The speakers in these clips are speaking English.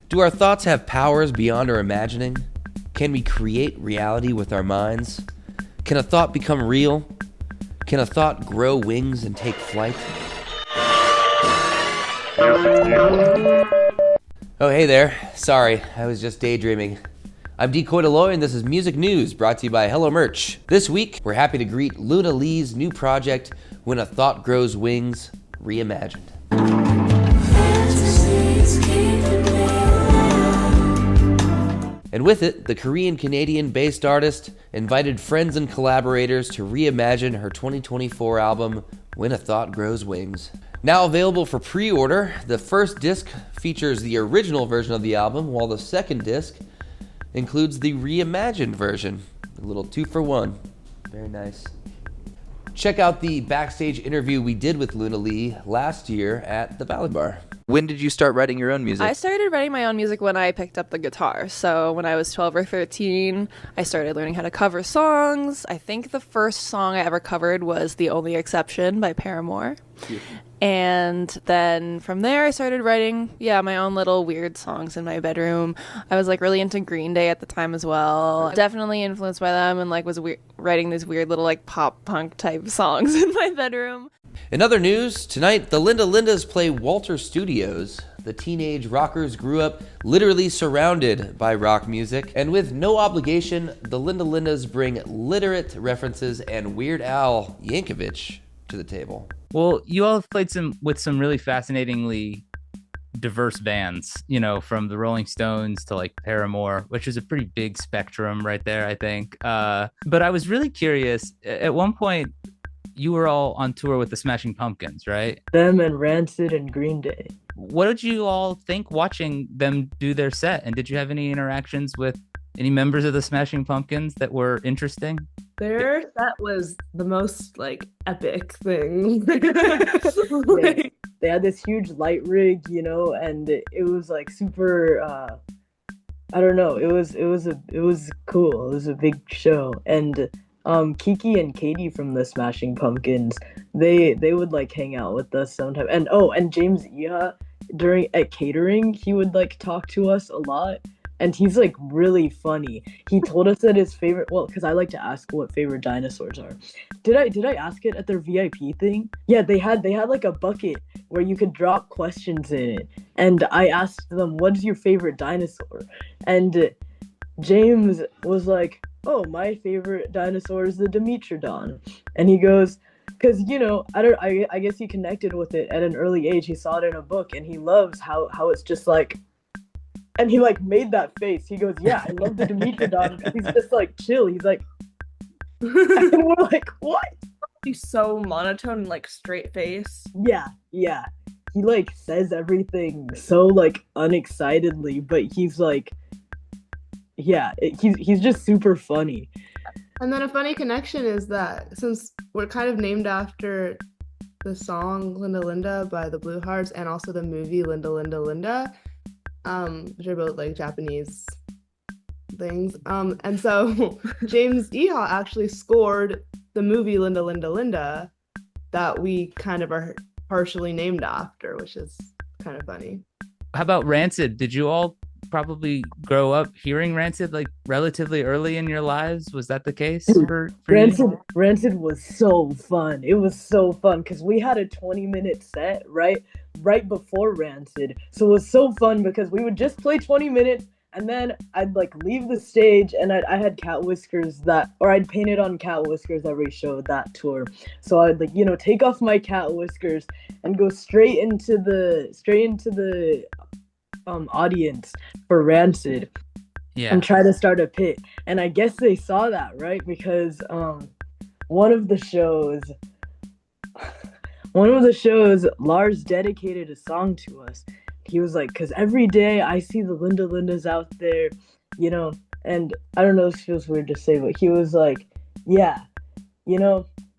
Do our thoughts have powers beyond our imagining? Can we create reality with our minds? Can a thought become real? Can a thought grow wings and take flight? Oh, hey there. Sorry, I was just daydreaming. I'm Decoy Deloy, and this is Music News, brought to you by Hello Merch. This week, we're happy to greet Luna Lee's new project, When a Thought Grows Wings, Reimagined. And with it, the Korean-Canadian-based artist invited friends and collaborators to reimagine her 2024 album, When a Thought Grows Wings. Now available for pre-order, the first disc features the original version of the album, while the second disc includes the reimagined version. A little 2-for-1. Very nice. Check out the backstage interview we did with Luna Lee last year at the Valley Bar. When did you start writing your own music? I started writing my own music when I picked up the guitar. So when I was 12 or 13, I started learning how to cover songs. I think the first song I ever covered was The Only Exception by Paramore. Yeah. And then from there, I started writing, my own little weird songs in my bedroom. I was really into Green Day at the time as well. Definitely influenced by them, and was writing these weird little pop punk type songs in my bedroom. In other news, tonight the Linda Lindas play Walter Studios. The teenage rockers grew up literally surrounded by rock music, and with no obligation, the Linda Lindas bring literate references and Weird Al Yankovic to the table. Well, you all have played with some really fascinatingly diverse bands, from the Rolling Stones to Paramore, which is a pretty big spectrum right there, I think. But I was really curious. At one point, you were all on tour with the Smashing Pumpkins, right? Them and Rancid and Green Day. What did you all think watching them do their set? And did you have any interactions with any members of the Smashing Pumpkins that were interesting? Their set was the most epic thing. They had this huge light rig, and it was super. I don't know. It was cool. It was a big show, and Kiki and Katie from the Smashing Pumpkins, they would hang out with us sometimes. And James Iha at catering, he would talk to us a lot. And he's really funny. He told us that his favorite, because I like to ask what favorite dinosaurs are. Did I ask it at their VIP thing? Yeah, they had a bucket where you could drop questions in it. And I asked them, what's your favorite dinosaur? And James was like, oh, my favorite dinosaur is the Dimetrodon. And he goes, because, I guess he connected with it at an early age. He saw it in a book, and he loves how it's just and he made that face. He goes, yeah, I love the Dimetrodon because he's just chill. He's and we're what? He's so monotone and straight face. Yeah. He says everything so unexcitedly, but he's he's just super funny. And then a funny connection is that since we're kind of named after the song Linda Linda by the Blue Hearts and also the movie Linda Linda Linda, which are both Japanese things. And so James Iha actually scored the movie Linda Linda Linda that we kind of are partially named after, which is kind of funny. How about Rancid? Did you all probably grow up hearing Rancid relatively early in your lives? Was that the case for Rancid? You? Rancid was so fun. It was so fun because we had a 20-minute set right before Rancid. So it was so fun because we would just play 20 minutes and then I'd leave the stage and I had cat whiskers I'd painted on cat whiskers every show that tour. So I'd take off my cat whiskers and go straight into the audience for Rancid. Yeah. And try to start a pit. And I guess they saw that, right? Because one of the shows, Lars dedicated a song to us. He was because every day I see the Linda Lindas out there, and I don't know if it feels weird to say, but he was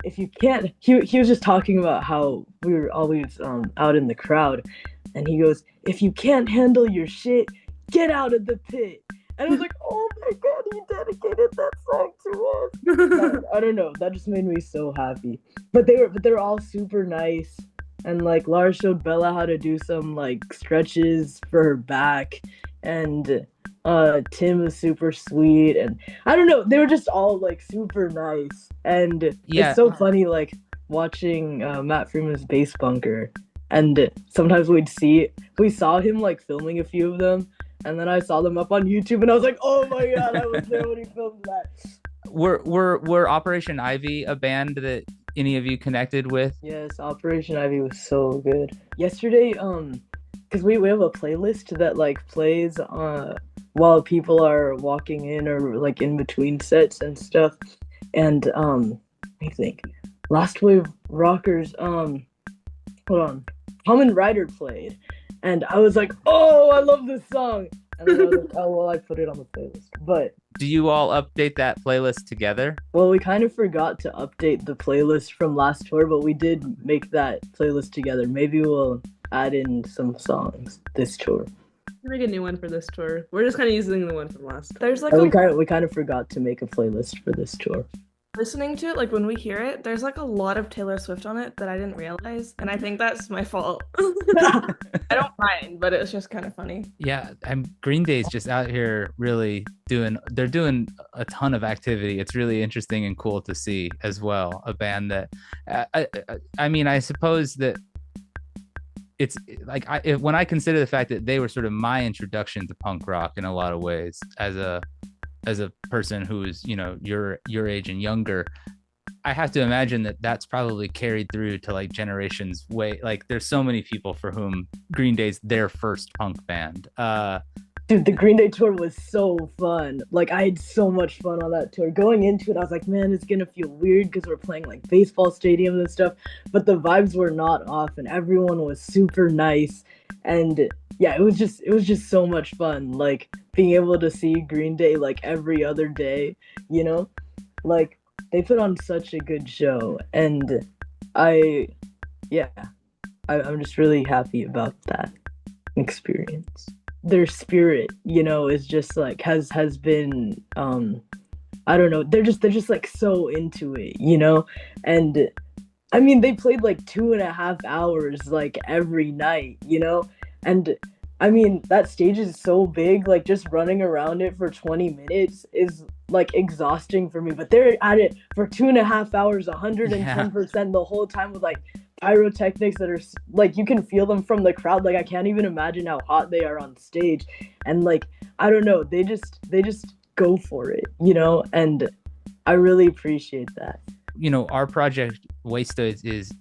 if you can't, he was just talking about how we were always out in the crowd, and he goes, if you can't handle your shit, get out of the pit. And I was oh my god, he dedicated that song to us. I don't know, that just made me so happy. But they're all super nice. And Lars showed Bella how to do some stretches for her back. and Tim was super sweet, and I don't know, they were just all like super nice, and Yeah. it's so funny like watching Matt Freeman's Bass Bunker, and sometimes we saw him like filming a few of them, and then I saw them up on YouTube, and I was like, oh my god, I was there when he filmed that. Were Operation Ivy a band that any of you connected with? Yes, Operation Ivy was so good. Yesterday, because we have a playlist that like plays while people are walking in or like in between sets and stuff. And let me think. Last Wave Rockers, hold on. Common Rider played. And I was like, oh, I love this song. And then I was like, oh well, I put it on the playlist. But Do you all update that playlist together? well, we kind of forgot to update the playlist from last tour, but we did make that playlist together. Maybe we'll add in some songs this tour. Make a new one for this tour. We're just kind of using the one from last. There's like And a we kind of forgot to make a playlist for this tour. listening to it, like when we hear it, there's like a lot of Taylor Swift on it that I didn't realize, and I think that's my fault. I don't mind, but it's just kind of funny. Yeah, Green Day's just out here really they're doing a ton of activity. It's really interesting and cool to see as well. A band that, I mean, I suppose that it's like when I consider the fact that they were sort of my introduction to punk rock in a lot of ways as a person who's, you know, your age and younger, I have to imagine that that's probably carried through to like generations way. Like there's so many people for whom Green Day's their first punk band. Dude, the Green Day tour was so fun. Like, I had so much fun on that tour. Going into it, I was like, man, it's gonna feel weird because we're playing like baseball stadiums and stuff. But the vibes were not off, and everyone was super nice. And yeah, it was just so much fun. Like being able to see Green Day like every other day, you know, like they put on such a good show, and I'm just really happy about that experience. Their spirit, you know, is just like has been I don't know, they're just like so into it, you know. And I mean, they played like 2.5 hours like every night, you know. And I mean, that stage is so big, like just running around it for 20 minutes is like exhausting for me, but they're at it for 2.5 hours 110% the whole time with like pyrotechnics that are like, you can feel them from the crowd. Like I can't even imagine how hot they are on stage, and like I don't know, they just go for it, you know. And I really appreciate that. You know, our project WASTOIDS is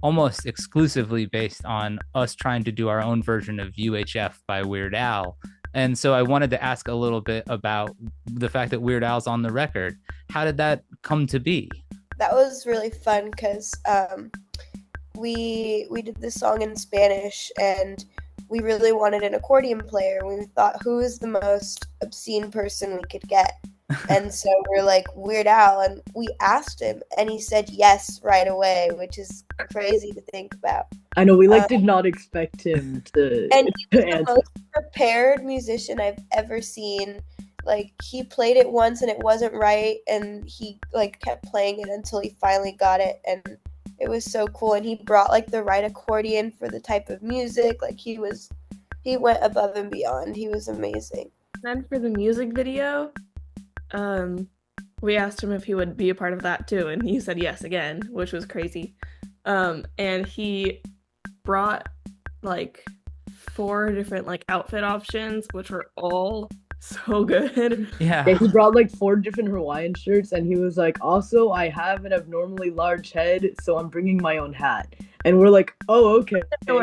almost exclusively based on us trying to do our own version of UHF by Weird Al. And so I wanted to ask a little bit about the fact that Weird Al's on the record. How did that come to be? That was really fun because we did this song in Spanish, and we really wanted an accordion player. We thought, who is the most obscene person we could get? And so we're like, Weird Al, and we asked him, and he said yes right away, which is crazy to think about. I know, we like did not expect him to. And he was the most prepared musician I've ever seen. Like, he played it once and it wasn't right, and he like kept playing it until he finally got it, and it was so cool. And he brought like the right accordion for the type of music. Like he went above and beyond. He was amazing. Then for the music video, we asked him if he would be a part of that too, and he said yes again, which was crazy. And he brought like 4 different like outfit options, which were all so good. Yeah, he brought like 4 different Hawaiian shirts, and he was like, also I have an abnormally large head, so I'm bringing my own hat. And we're like, oh, okay. And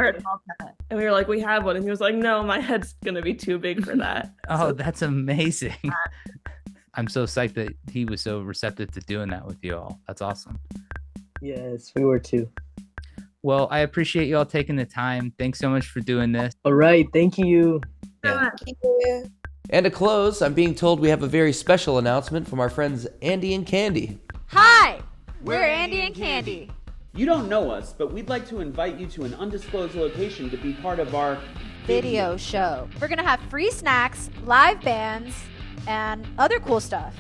we were like, we have one, and he was like, no, my head's gonna be too big for that. Oh, that's amazing. I'm so psyched that he was so receptive to doing that with you all. That's awesome. Yes, we were too. Well, I appreciate you all taking the time. Thanks so much for doing this. All right, thank you. Yeah. Thank you. And to close, I'm being told we have a very special announcement from our friends Andy and Candy. Hi, we're Andy and Candy. You don't know us, but we'd like to invite you to an undisclosed location to be part of our Video show. We're gonna have free snacks, live bands, and other cool stuff.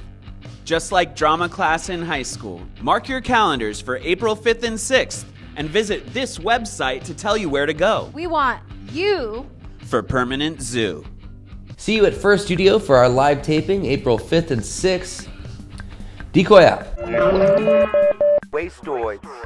just like drama class in high school. Mark your calendars for April 5th and 6th and visit this website to tell you where to go. We want you For Permanent Zoo. See you at First Studio for our live taping, April 5th and 6th. Decoy out. WASTOIDS.